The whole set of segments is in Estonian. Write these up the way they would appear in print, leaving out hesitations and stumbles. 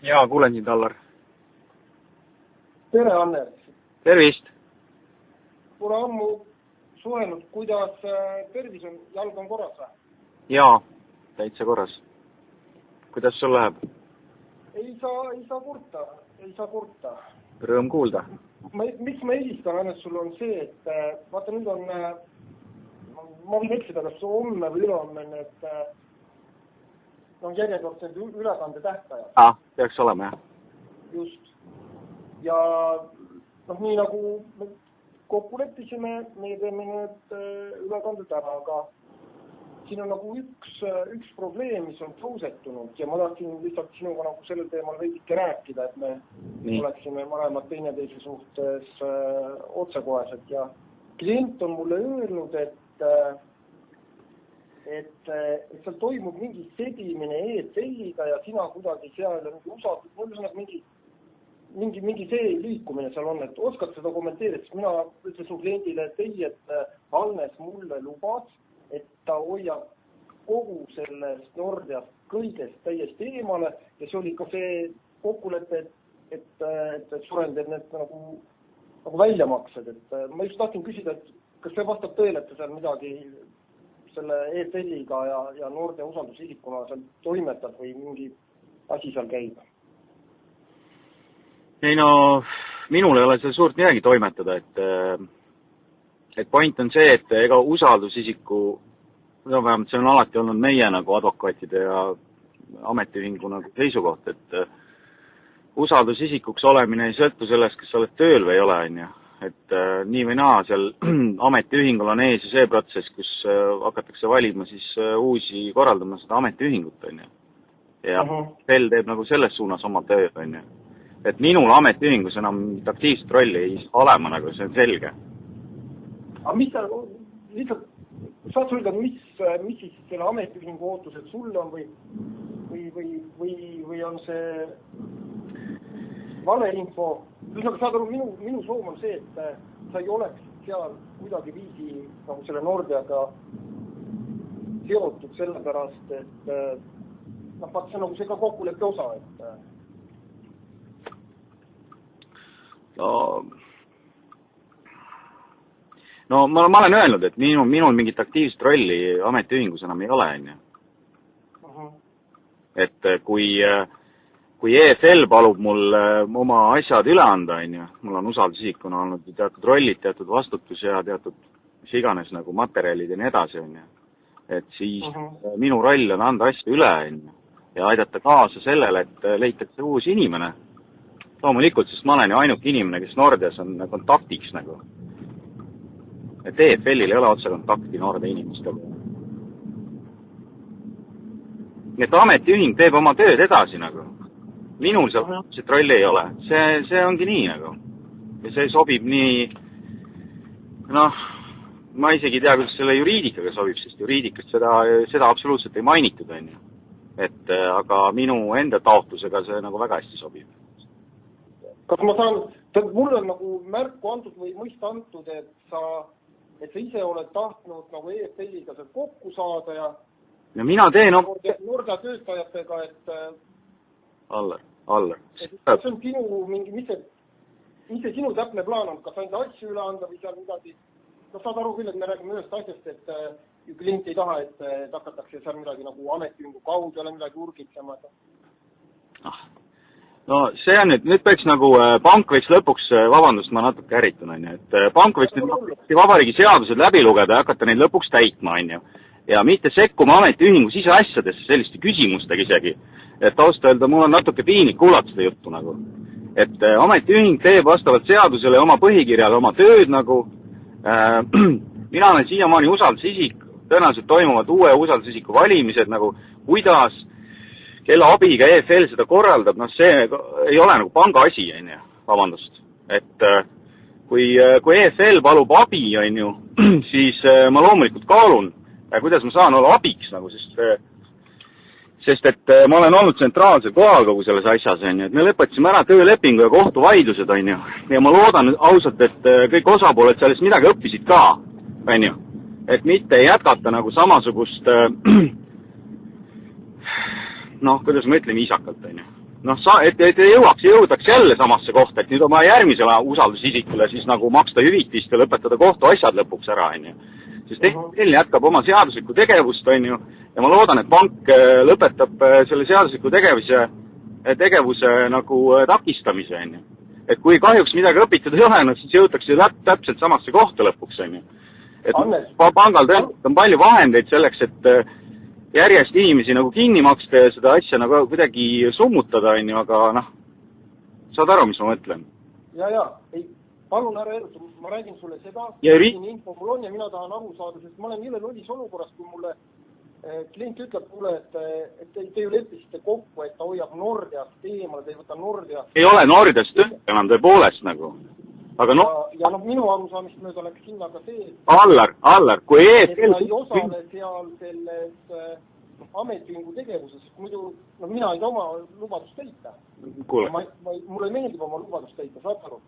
Jaa, kuulen sind, Allar. Tere, Anner. Tervist. Pole ammu suhelnud, kuidas tervis on, jalg on korras või? Jaa, täitsa korras. Kuidas sul läheb? Ei saa kurta. Rõõm kuulda. Miks ma helistan, Anner, sul on see, et vaata nüüd on, ma võin eksida, kas homme või ülehomme need järjekordselt ülekande tähtajad. Peaks olema, jah. Just. Ja nii nagu me kokku leppisime, me teeme need ülekanded ära, aga siin on nagu üks probleem, mis on tõusetunud ja ma tahtsin lihtsalt sinuga nagu sellel teemal veidike rääkida, et me oleksime mõlemad teineteise suhtes otsekohesed ja klient on mulle öelnud, et seal toimub mingi sedimine EFL-iga ja sina kuidagi seal mingi see liikumine seal on, et oskad seda kommenteerida, sest mina ütlen su kliendile, et Hannes mulle lubas, et ta hoiab kogu sellest Nordiast kõigest täiesti eemale ja see oli ka see kokkulepe, et surendab need nagu väljamaksed, et ma just tahtsin küsida, et kas see vastab tõele, et seal midagi selle EFL-iga ja Nordea usaldusisikuna seal toimetab või mingi asi seal käib? Ei no, minul ei ole seal suurt midagi toimetada, et point on see, et ega usaldusisiku, vähemalt see on alati olnud meie nagu advokaatide ja ametiühingu nagu seisukoht, et usaldusisikuks olemine ei sõltu sellest, kas sa oled tööl või ei ole, on ju. Et nii või naa, seal ametiühingul on ees see protsess, kus hakatakse valima siis uusi korraldama seda ametiühingut, on ju. Ja Fell teeb nagu selles suunas oma töö, on ju. Et minul ametiühingus enam aktiivset rolli ei olema, nagu see on selge. Aga mis sa, lihtsalt, saad öelda, mis siis selle ametiühingu ootused sulle on või on see valeinfo? Ühesõnaga, saad aru, minu soov on see, et sa ei oleks seal kuidagi viisi nagu selle Nordiaga seotud sellepärast, et see on nagu see ka kokkuleppe osa, et No ma olen öelnud, et minul mingit aktiivset rolli ametiühingus enam ei ole, on ju. Et kui EFL palub mul oma asjad üle anda, on ju, mul on usaldusisikuna olnud teatud rollid, teatud vastutus ja teatud mis iganes nagu materjalid ja nii edasi, on ju. Et siis minu roll on anda asju üle, on ju, ja aidata kaasa sellele, et leitakse uus inimene. Loomulikult, sest ma olen ju ainuke inimene, kes Nordias on kontaktiks nagu. Et EFL-il ei ole otse kontakti Nordea inimestega. Nii et ametiühing teeb oma tööd edasi nagu. Minul see rolli ei ole. See ongi nii nagu. Ja see sobib nii, ma isegi ei tea, kuidas selle juriidikaga sobib, sest juriidikast seda absoluutselt ei mainitud, on ju. Et aga minu enda taotlusega see nagu väga hästi sobib. Kas ma saan, mulle on nagu märku antud või mõista antud, et sa ise oled tahtnud nagu EFL-iga seal kokku saada ja mina teen Nordea töötajatega, et Allar. See on sinu mingi, mis see sinu täpne plaan on, kas ainult asju üle anda või seal midagi, saad aru küll, et me räägime ühest asjast, et klient ei taha, et hakatakse seal midagi nagu ametiühingu kaudu jälle midagi urgitsema. No see on nüüd peaks nagu, pank võiks lõpuks, vabandust, ma natuke ärritun, on ju, et pank võiks nüüd vabariigi seadused läbi lugeda ja hakata neid lõpuks täitma, on ju. Ja mitte sekkuma ametiühingu siseasjadesse selliste küsimustega isegi. Et ausalt öelda, mul on natuke piinlik kuulata seda juttu nagu. Et ametiühing teeb vastavalt seadusele oma põhikirjale oma tööd nagu. Mina olen siiamaani usaldusisik, tõenäoliselt toimuvad uue usaldusisiku valimised nagu, kuidas kelle abiga EFL seda korraldab, see ei ole nagu panga asi, on ju, vabandust. Et kui EFL palub abi, on ju, siis ma loomulikult kaalun, kuidas ma saan olla abiks, nagu, sest et ma olen olnud tsentraalsel kohal kogu selles asjas, on ju, et me lõpetasime ära töölepingu ja kohtuvaidlused, on ju, ja ma loodan ausalt, et kõik osapooled sellest midagi õppisid ka, on ju, et mitte jätkata nagu samasugust kuidas ma ütlen viisakalt, on ju. noh, et jõudaks jälle samasse kohta, et nüüd oma järgmisele usaldusisikule siis nagu maksta hüvitist ja lõpetada kohtuasjad lõpuks ära, on ju. Sest EFL jätkab oma seaduslikku tegevust, on ju, ja ma loodan, et pank lõpetab selle seadusliku tegevuse nagu takistamise, on ju. Et kui kahjuks midagi õpitud ei ole, no siis jõutakse täpselt samasse kohta lõpuks, on ju. Et pangal tõenäoliselt on palju vahendeid selleks, et järjest inimesi nagu kinni maksta ja seda asja nagu kuidagi summutada, on ju, aga noh, saad aru, mis ma mõtlen? Ja, ei, palun ära erutu, ma räägin sulle seda, info mul on ja mina tahan aru saada, sest ma olen jälle lollis olukorras, kui mulle klient ütleb mulle, et te ju leppisite kokku, et ta hoiab Nordeast eemale, te ei võta Nordea. Ei ole Nordeast enam tõepoolest nagu. Aga ja minu arusaamist mööda läks sinna ka see, Allar, kui EFL... ta ei osale seal selles ametiühingu tegevuses, muidu mina ei tea oma lubadust täita. Mulle meeldib oma lubadust täita, saad aru?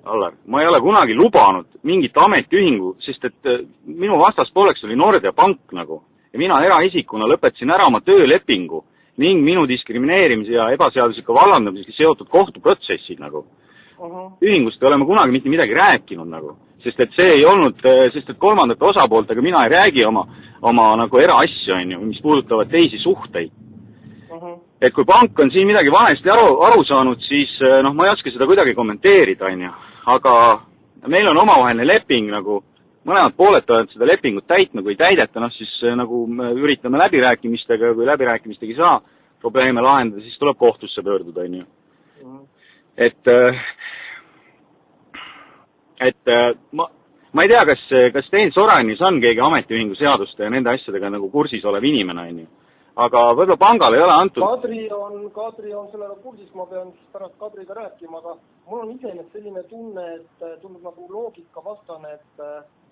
Allar, ma ei ole kunagi lubanud mingit ametiühingu, sest et minu vastaspooleks oli Nordea Pank nagu. Ja mina eraisikuna lõpetasin ära oma töölepingu ning minu diskrimineerimise ja ebaseadusliku vallandamisega seotud kohtuprotsessid nagu. Ühingust ei ole ma kunagi mitte midagi rääkinud nagu, sest et see ei olnud, sest et kolmandate osapooltega mina ei räägi oma nagu eraasju, on ju, mis puudutavad teisi suhteid. Et kui pank on siin midagi valesti aru saanud, siis ma ei oska seda kuidagi kommenteerida, on ju, aga meil on omavaheline leping nagu, mõlemad pooled tulevad seda lepingut täitma, kui täideta, siis nagu me üritame läbirääkimistega, kui läbirääkimistega ei saa probleeme lahendada, siis tuleb kohtusse pöörduda, on ju. Et ma ei tea, kas teil Soranis on keegi ametiühingu seaduste ja nende asjadega nagu kursis olev inimene, on ju. Aga võib-olla pangal ei ole antud... Kadri on sellega kursis, ma pean pärast Kadriga rääkima, aga mul on iseenesest selline tunne, et tundub nagu loogika vastane, et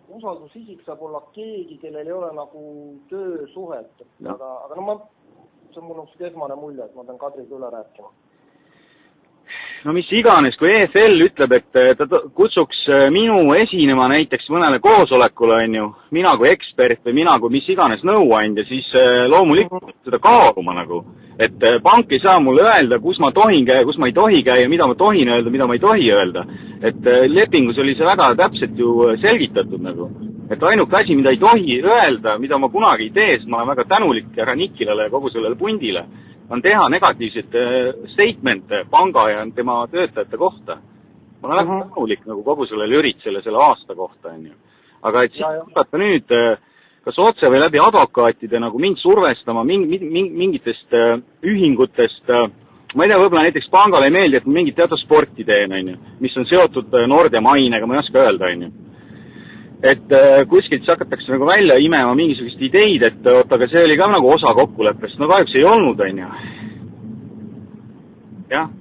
usaldusisik saab olla keegi, kellel ei ole nagu töösuhet. Aga see on mul esmane mulje, et ma pean Kadriga üle rääkima. No mis iganes, kui EFL ütleb, et ta kutsuks minu esinema näiteks mõnele koosolekule, on ju, mina kui ekspert või mina kui mis iganes nõuandja, siis loomulikult seda kaaluma nagu. Et pank ei saa mulle öelda, kus ma tohin käia, kus ma ei tohi käia, mida ma tohin öelda, mida ma ei tohi öelda. Et lepingus oli see väga täpselt ju selgitatud nagu. Et ainuke asi, mida ei tohi öelda, mida ma kunagi ei tee, siis ma olen väga tänulik härra Nikilale ja kogu sellele pundile, on teha negatiivseid statemente panga ja tema töötajate kohta. Ma olen väga tänulik nagu kogu sellele üritusele selle aasta kohta, on ju. Aga et siis hakata nüüd kas otse või läbi advokaatide nagu mind survestama mingitest ühingutest, ma ei tea, võib-olla näiteks pangale ei meeldi, et mingit teatud sporti teen, on ju, mis on seotud Nordea mainega, ma ei oska öelda, on ju. Et kuskilt siis hakatakse nagu välja imema mingisugust ideid, et aga see oli ka nagu osa kokkuleppest, no kahjuks ei olnud, on ju. Jah,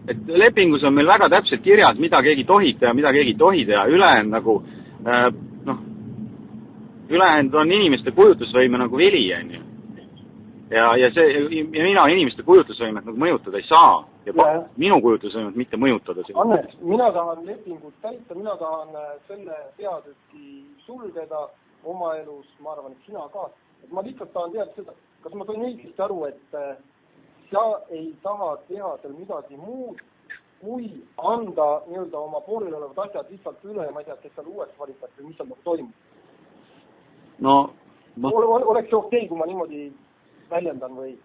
et lepingus on meil väga täpselt kirjas, mida keegi tohib teha, mida keegi ei tohi teha, ülejäänud nagu, ülejäänud on inimeste kujutlusvõime nagu vili, on ju. Ja mina inimeste kujutlusvõimet nagu mõjutada ei saa. Ja minu kujutlusvõimet mitte mõjutada. Annes, mina tahan lepingut täita, mina tahan selle peatüki sulgeda oma elus, ma arvan, et sina ka. Et ma lihtsalt tahan teada seda, kas ma tohin õigesti aru, et sa ei taha teha seal midagi muud, kui anda nii-öelda oma poolel olevad asjad lihtsalt üle ja ma ei tea, kes seal uueks valitakse või mis seal toimub. No, oleks see okei, kui ma niimoodi väljendan või?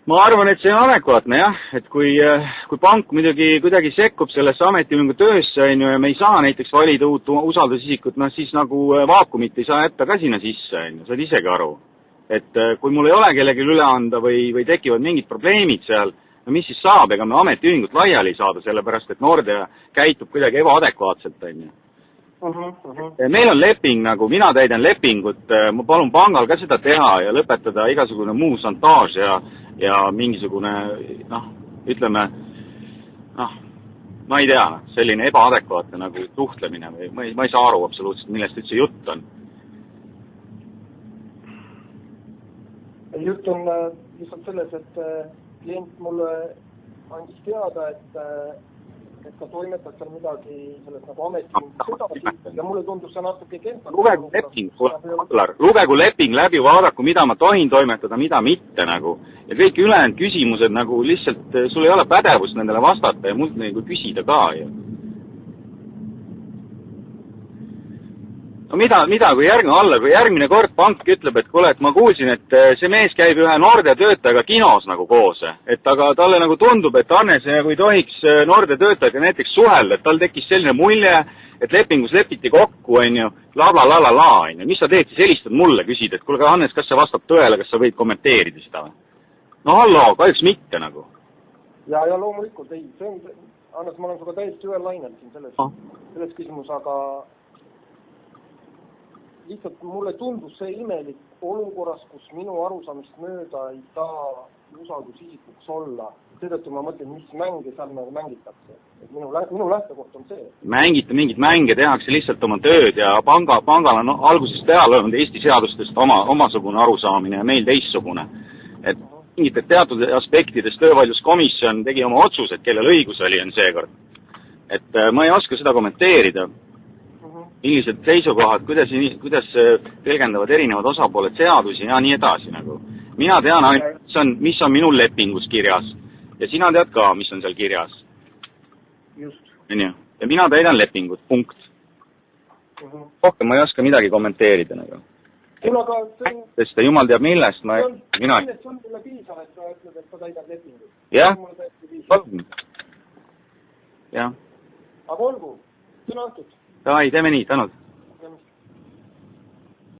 Ma arvan, et see on adekvaatne, jah, et kui pank muidugi kuidagi sekkub sellesse ametiühingu töösse, on ju, ja me ei saa näiteks valida uut usaldusisikut, siis nagu vaakumit ei saa jätta ka sinna sisse, on ju, saad isegi aru. Et kui mul ei ole kellelgi üle anda või tekivad mingid probleemid seal, no mis siis saab, ega me ametiühingut laiali ei saada, sellepärast et Nordea käitub kuidagi ebaadekvaatselt, on ju. Meil on leping nagu, mina täidan lepingut, ma palun pangal ka seda teha ja lõpetada igasugune muu šantaaž ja mingisugune, ütleme, ma ei tea, selline ebaadekvaatne nagu suhtlemine või ma ei saa aru absoluutselt, millest üldse jutt on. Jutt on lihtsalt selles, et klient mulle andis teada, et ka toimetad seal midagi sellest nagu ametlikult edasi ja mulle tundus see natuke kenta. Lugegu leping läbi, vaadaku, mida ma tohin toimetada, mida mitte nagu. Ja kõik ülejäänud küsimused nagu lihtsalt, sul ei ole pädevust nendele vastata ja mult nagu küsida ka ju. No mida, kui järgmine kord pank ütleb, et kuule, et ma kuulsin, et see mees käib ühe Nordea töötajaga kinos nagu koos, et aga talle nagu tundub, et Hannes nagu ei tohiks Nordea töötajaga näiteks suhelda, et tal tekkis selline mulje, et lepingus lepiti kokku, onju, la, onju. Mis sa teed, siis helistad mulle, küsid, et kuule, Hannes, kas see vastab tõele, kas sa võid kommenteerida seda või? No hallo, kahjuks mitte nagu. Ja loomulikult, ei, see on, Hannes, ma olen suga täiesti ühel lainel siin selles küsimus, aga lihtsalt mulle tundus see imelik olukorras, kus minu arusaamist mööda ei saa usaldusisikuks olla. Seetõttu ma mõtlen, mis mänge seal nagu mängitakse. Minu lähtekoht on see. Mängite mingit mänge, tehakse lihtsalt oma tööd ja pangal on algusest peale olnud Eesti seadustest omasugune arusaamine ja meil teistsugune. Et mingite teatud aspektides töövaidluskomisjon tegi oma otsused, kellel õigus oli on seekord. Et ma ei oska seda kommenteerida. Millised seisukohad, kuidas tõlgendavad erinevad osapooled seadusi ja nii edasi nagu. Mina tean ainult, mis on minu lepingus kirjas ja sina tead ka, mis on seal kirjas. Just. Ja mina täidan lepingut, punkt. Rohkem ma ei oska midagi kommenteerida nagu. Sest jumal teab millest, see on mulle piisav, et sa ütled, et sa täidad lepingut. Jah. Aga olgu, sõna antud. Teeme nii, tänud.